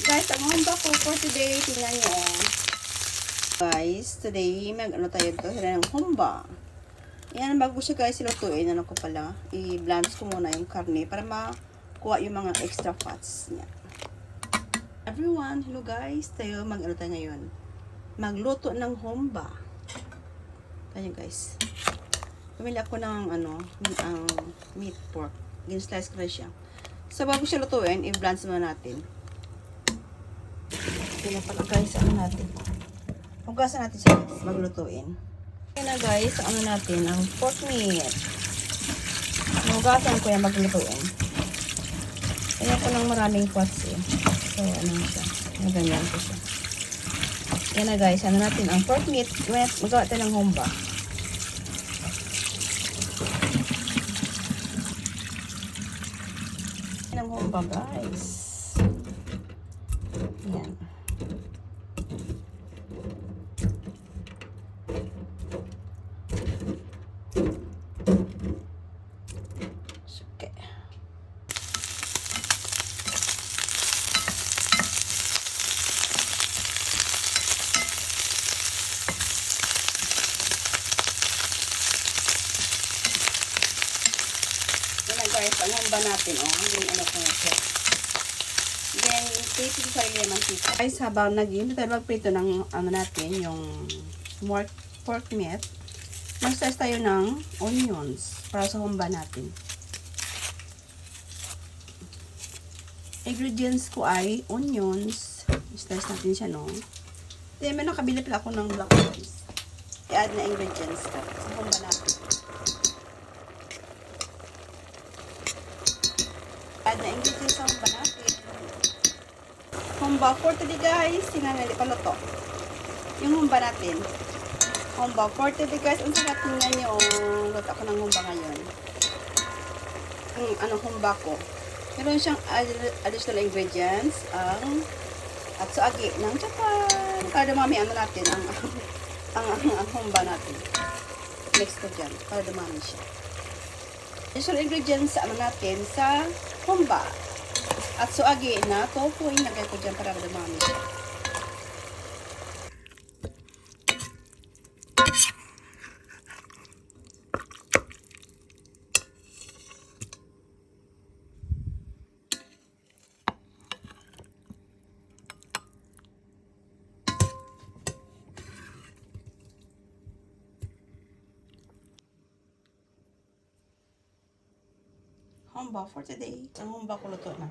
Guys, ang humba ko for today, tingnan nyo. Guys, today, mag-ano tayo ito, sila ng humba. Yan, bago siya guys, silutuin, ano ko pala, i-blanch ko muna yung karne para makuha yung mga extra fats niya. Everyone, hello guys, tayo mag-ano tayo ngayon. Magluto ng humba. Tayo guys. Pumili ako ng ang meat pork. Gin-slice ko na siya. So, bago siya lutuin, i-blanch muna natin. Pinapala guys, ano natin. Hugasan natin siya guys, maglutuin. Kaya na guys, ano natin, ang pork meat. Hugasan ko yan maglutuin. Kaya ko ng maraming pots eh. So, ano siya. Ganyan ko siya. Yan na guys, ano natin, ang pork meat. Magawa tayo ng humba. Yan ang humba guys. Yan. Okay. Yan guys, ang humba natin, yung ano ko siya. Then, prito sa sarili naman dito. Guys, habang nag-iinit tayo magprito ng ano natin, yung pork meat, mag-slice tayo ng onions para sa humba natin. Ingredients ko ay onions. Slice natin siya, no? Then, may nakabili pala ako ng black rice. I-add na ingredients ka sa humba natin. Add na ingredients sa humba natin. Humba for today guys, tingnan natin paluto. Yung humba natin. Humba for today guys, ang sarap tingnan nyo. Luto ako ng humba ngayon. Yung humba ko. Meron siyang additional ingredients, ang atsuagi ng Japan. Para dumami natin ang humba natin. Next ko dyan, para dumami siya. Additional ingredients natin sa humba. Atsuagi na tofu, ilagay ko dyan para dumami siya. Humba for today. Ang humba ko luto na.